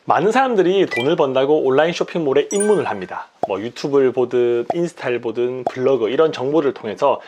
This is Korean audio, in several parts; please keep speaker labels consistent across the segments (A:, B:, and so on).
A: 많은 사람들이 돈을 번다고 온라인 쇼핑몰에 입문을 합니다. 뭐 유튜브를 보든 인스타를 보든 블로그 이런 정보를 통해서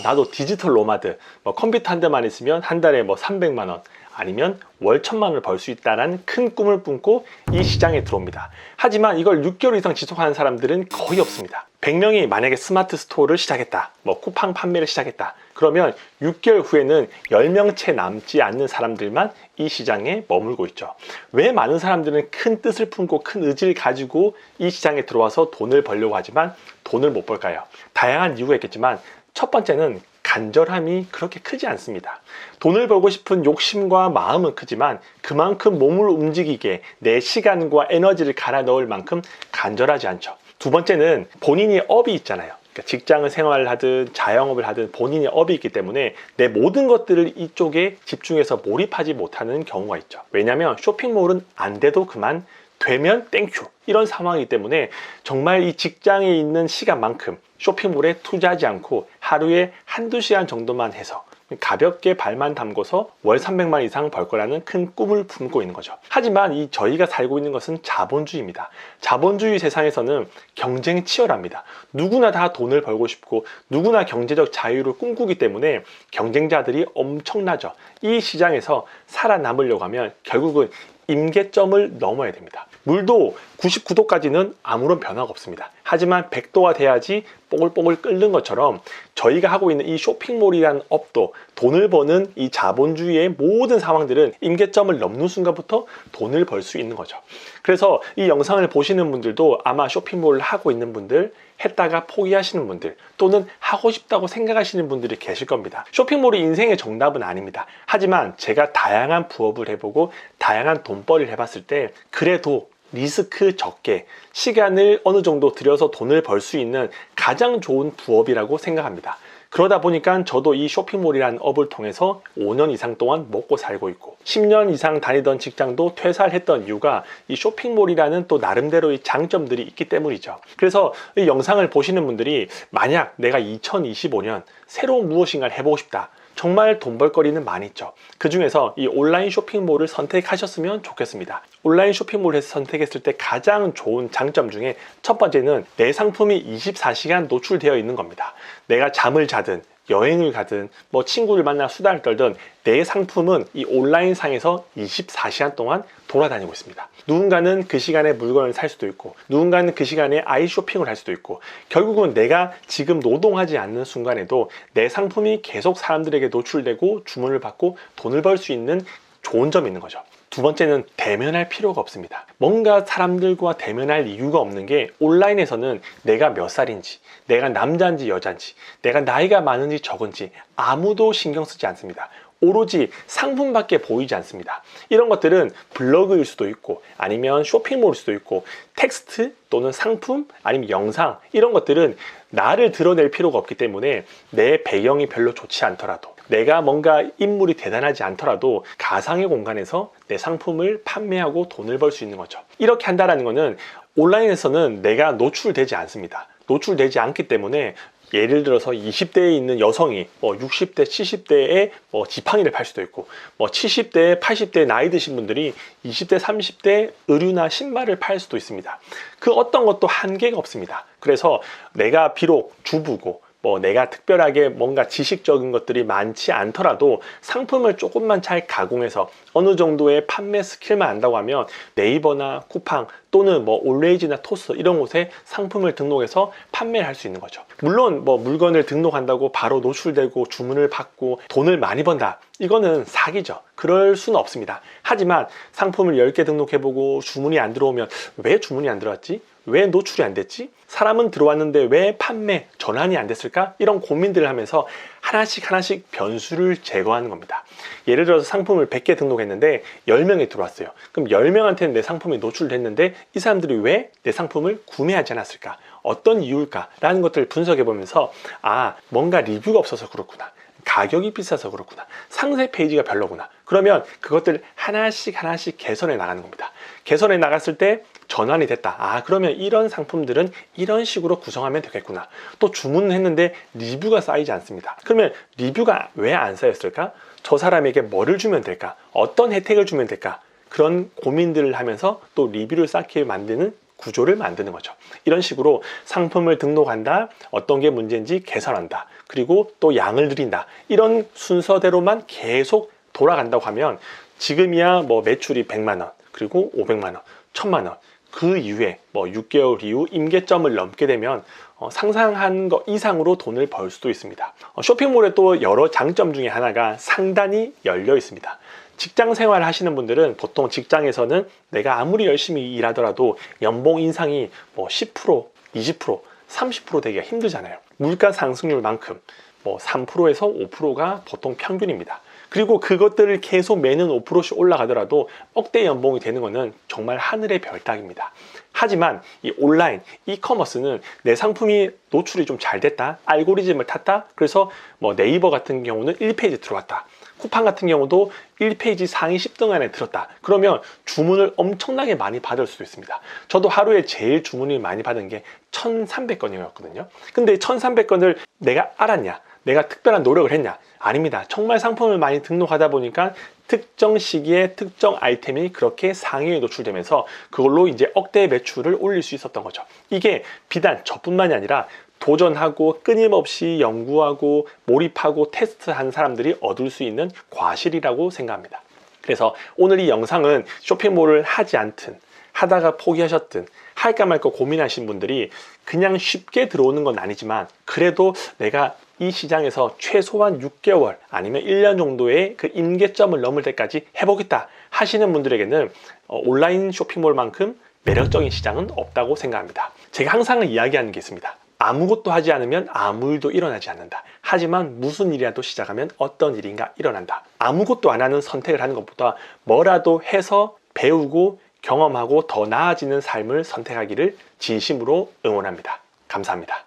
A: 나도 디지털 노마드, 뭐 컴퓨터 한 대만 있으면 한 달에 뭐 300만 원 아니면 월 1000만 원을 벌 수 있다는 큰 꿈을 품고 이 시장에 들어옵니다. 하지만 이걸 6개월 이상 지속하는 사람들은 거의 없습니다. 100명이 만약에 스마트 스토어를 시작했다, 뭐 쿠팡 판매를 시작했다, 그러면 6개월 후에는 10명 채 남지 않는 사람들만 이 시장에 머물고 있죠. 왜 많은 사람들은 큰 뜻을 품고 큰 의지를 가지고 이 시장에 들어와서 돈을 벌려고 하지만 돈을 못 벌까요? 다양한 이유가 있겠지만 첫 번째는 간절함이 그렇게 크지 않습니다. 돈을 벌고 싶은 욕심과 마음은 크지만 그만큼 몸을 움직이게 내 시간과 에너지를 갈아 넣을 만큼 간절하지 않죠. 두 번째는 본인이 업이 있잖아요. 그러니까 직장을 생활을 하든 자영업을 하든 본인이 업이 있기 때문에 내 모든 것들을 이쪽에 집중해서 몰입하지 못하는 경우가 있죠. 왜냐하면 쇼핑몰은 안 돼도 그만, 되면 땡큐, 이런 상황이기 때문에 정말 이 직장에 있는 시간만큼 쇼핑몰에 투자하지 않고 하루에 한두 시간 정도만 해서 가볍게 발만 담궈서 월 300만 이상 벌 거라는 큰 꿈을 품고 있는 거죠. 하지만 저희가 살고 있는 것은 자본주의입니다. 자본주의 세상에서는 경쟁이 치열합니다. 누구나 다 돈을 벌고 싶고 누구나 경제적 자유를 꿈꾸기 때문에 경쟁자들이 엄청나죠. 이 시장에서 살아남으려고 하면 결국은 임계점을 넘어야 됩니다. 물도 99도까지는 아무런 변화가 없습니다. 하지만 100도가 돼야지 뽀글뽀글 끓는 것처럼 저희가 하고 있는 이 쇼핑몰이라는 업도, 돈을 버는 이 자본주의의 모든 상황들은 임계점을 넘는 순간부터 돈을 벌 수 있는 거죠. 그래서 이 영상을 보시는 분들도 아마 쇼핑몰을 하고 있는 분들, 했다가 포기하시는 분들, 또는 하고 싶다고 생각하시는 분들이 계실 겁니다. 쇼핑몰이 인생의 정답은 아닙니다. 하지만 제가 다양한 부업을 해보고 다양한 돈벌이를 해봤을 때 그래도 리스크 적게 시간을 어느 정도 들여서 돈을 벌 수 있는 가장 좋은 부업이라고 생각합니다. 그러다 보니까 저도 이 쇼핑몰이라는 업을 통해서 5년 이상 동안 먹고 살고 있고 10년 이상 다니던 직장도 퇴사를 했던 이유가 이 쇼핑몰이라는 또 나름대로의 장점들이 있기 때문이죠. 그래서 이 영상을 보시는 분들이 만약 내가 2025년 새로운 무엇인가를 해보고 싶다, 정말 돈 벌거리는 많이 있죠. 그 중에서 이 온라인 쇼핑몰을 선택하셨으면 좋겠습니다. 온라인 쇼핑몰에서 선택했을 때 가장 좋은 장점 중에 첫 번째는 내 상품이 24시간 노출되어 있는 겁니다. 내가 잠을 자든 여행을 가든 뭐 친구를 만나 수다를 떨든 내 상품은 이 온라인 상에서 24시간 동안 돌아다니고 있습니다. 누군가는 그 시간에 물건을 살 수도 있고 누군가는 그 시간에 아이 쇼핑을 할 수도 있고 결국은 내가 지금 노동하지 않는 순간에도 내 상품이 계속 사람들에게 노출되고 주문을 받고 돈을 벌 수 있는 좋은 점이 있는 거죠. 두 번째는 대면할 필요가 없습니다. 뭔가 사람들과 대면할 이유가 없는 게 온라인에서는 내가 몇 살인지, 내가 남자인지 여자인지, 내가 나이가 많은지 적은지 아무도 신경 쓰지 않습니다. 오로지 상품밖에 보이지 않습니다. 이런 것들은 블로그일 수도 있고 아니면 쇼핑몰일 수도 있고 텍스트 또는 상품 아니면 영상, 이런 것들은 나를 드러낼 필요가 없기 때문에 내 배경이 별로 좋지 않더라도, 내가 뭔가 인물이 대단하지 않더라도 가상의 공간에서 내 상품을 판매하고 돈을 벌 수 있는 거죠. 이렇게 한다는 것은 온라인에서는 내가 노출되지 않습니다. 노출되지 않기 때문에 예를 들어서 20대에 있는 여성이 60대, 70대에 지팡이를 팔 수도 있고 70대, 80대 나이 드신 분들이 20대, 30대 의류나 신발을 팔 수도 있습니다. 그 어떤 것도 한계가 없습니다. 그래서 내가 비록 주부고 내가 특별하게 뭔가 지식적인 것들이 많지 않더라도 상품을 조금만 잘 가공해서 어느 정도의 판매 스킬만 안다고 하면 네이버나 쿠팡 또는 올레이즈나 토스 이런 곳에 상품을 등록해서 판매를 할 수 있는 거죠. 물론 물건을 등록한다고 바로 노출되고 주문을 받고 돈을 많이 번다, 이거는 사기죠. 그럴 수는 없습니다. 하지만 상품을 10개 등록해보고 주문이 안 들어오면 왜 주문이 안 들어왔지? 왜 노출이 안 됐지? 사람은 들어왔는데 왜 판매, 전환이 안 됐을까? 이런 고민들을 하면서 하나씩 변수를 제거하는 겁니다. 예를 들어서 상품을 100개 등록했는데 10명이 들어왔어요. 그럼 10명한테는 내 상품이 노출됐는데 이 사람들이 왜 내 상품을 구매하지 않았을까? 어떤 이유일까? 라는 것들을 분석해 보면서 뭔가 리뷰가 없어서 그렇구나, 가격이 비싸서 그렇구나, 상세 페이지가 별로구나, 그러면 그것들 하나씩 개선해 나가는 겁니다. 개선해 나갔을 때 전환이 됐다. 그러면 이런 상품들은 이런 식으로 구성하면 되겠구나. 또 주문을 했는데 리뷰가 쌓이지 않습니다. 그러면 리뷰가 왜 안 쌓였을까? 저 사람에게 뭐를 주면 될까? 어떤 혜택을 주면 될까? 그런 고민들을 하면서 또 리뷰를 쌓게 만드는 구조를 만드는 거죠. 이런 식으로 상품을 등록한다, 어떤 게 문제인지 개선한다, 그리고 또 양을 늘린다, 이런 순서대로만 계속 돌아간다고 하면 지금이야 뭐 매출이 100만 원, 그리고 500만 원, 1000만 원, 그 이후에 뭐 6개월 이후 임계점을 넘게 되면 상상한 것 이상으로 돈을 벌 수도 있습니다. 쇼핑몰에 또 여러 장점 중에 하나가 상단이 열려 있습니다. 직장 생활 하시는 분들은 보통 직장에서는 내가 아무리 열심히 일하더라도 연봉 인상이 뭐 10%, 20%, 30% 되기가 힘들잖아요. 물가 상승률만큼 뭐 3%에서 5%가 보통 평균입니다. 그리고 그것들을 계속 매년 5%씩 올라가더라도 억대 연봉이 되는 것은 정말 하늘의 별 따기입니다. 하지만 이 온라인, 이커머스는 내 상품이 노출이 좀 잘 됐다, 알고리즘을 탔다, 그래서 뭐 네이버 같은 경우는 1페이지 들어왔다, 쿠팡 같은 경우도 1페이지 상위 10등 안에 들었다, 그러면 주문을 엄청나게 많이 받을 수도 있습니다. 저도 하루에 제일 주문을 많이 받은 게 1300건이었거든요. 근데 1300건을 내가 알았냐, 내가 특별한 노력을 했냐? 아닙니다. 정말 상품을 많이 등록하다 보니까 특정 시기에 특정 아이템이 그렇게 상위에 노출되면서 그걸로 이제 억대 매출을 올릴 수 있었던 거죠. 이게 비단 저뿐만이 아니라 도전하고 끊임없이 연구하고 몰입하고 테스트한 사람들이 얻을 수 있는 과실이라고 생각합니다. 그래서 오늘 이 영상은 쇼핑몰을 하지 않든 하다가 포기하셨든 할까 말까 고민하신 분들이 그냥 쉽게 들어오는 건 아니지만 그래도 내가 이 시장에서 최소한 6개월 아니면 1년 정도의 그 임계점을 넘을 때까지 해보겠다 하시는 분들에게는 온라인 쇼핑몰만큼 매력적인 시장은 없다고 생각합니다. 제가 항상 이야기하는 게 있습니다. 아무것도 하지 않으면 아무 일도 일어나지 않는다. 하지만 무슨 일이라도 시작하면 어떤 일인가 일어난다. 아무것도 안 하는 선택을 하는 것보다 뭐라도 해서 배우고 경험하고 더 나아지는 삶을 선택하기를 진심으로 응원합니다. 감사합니다.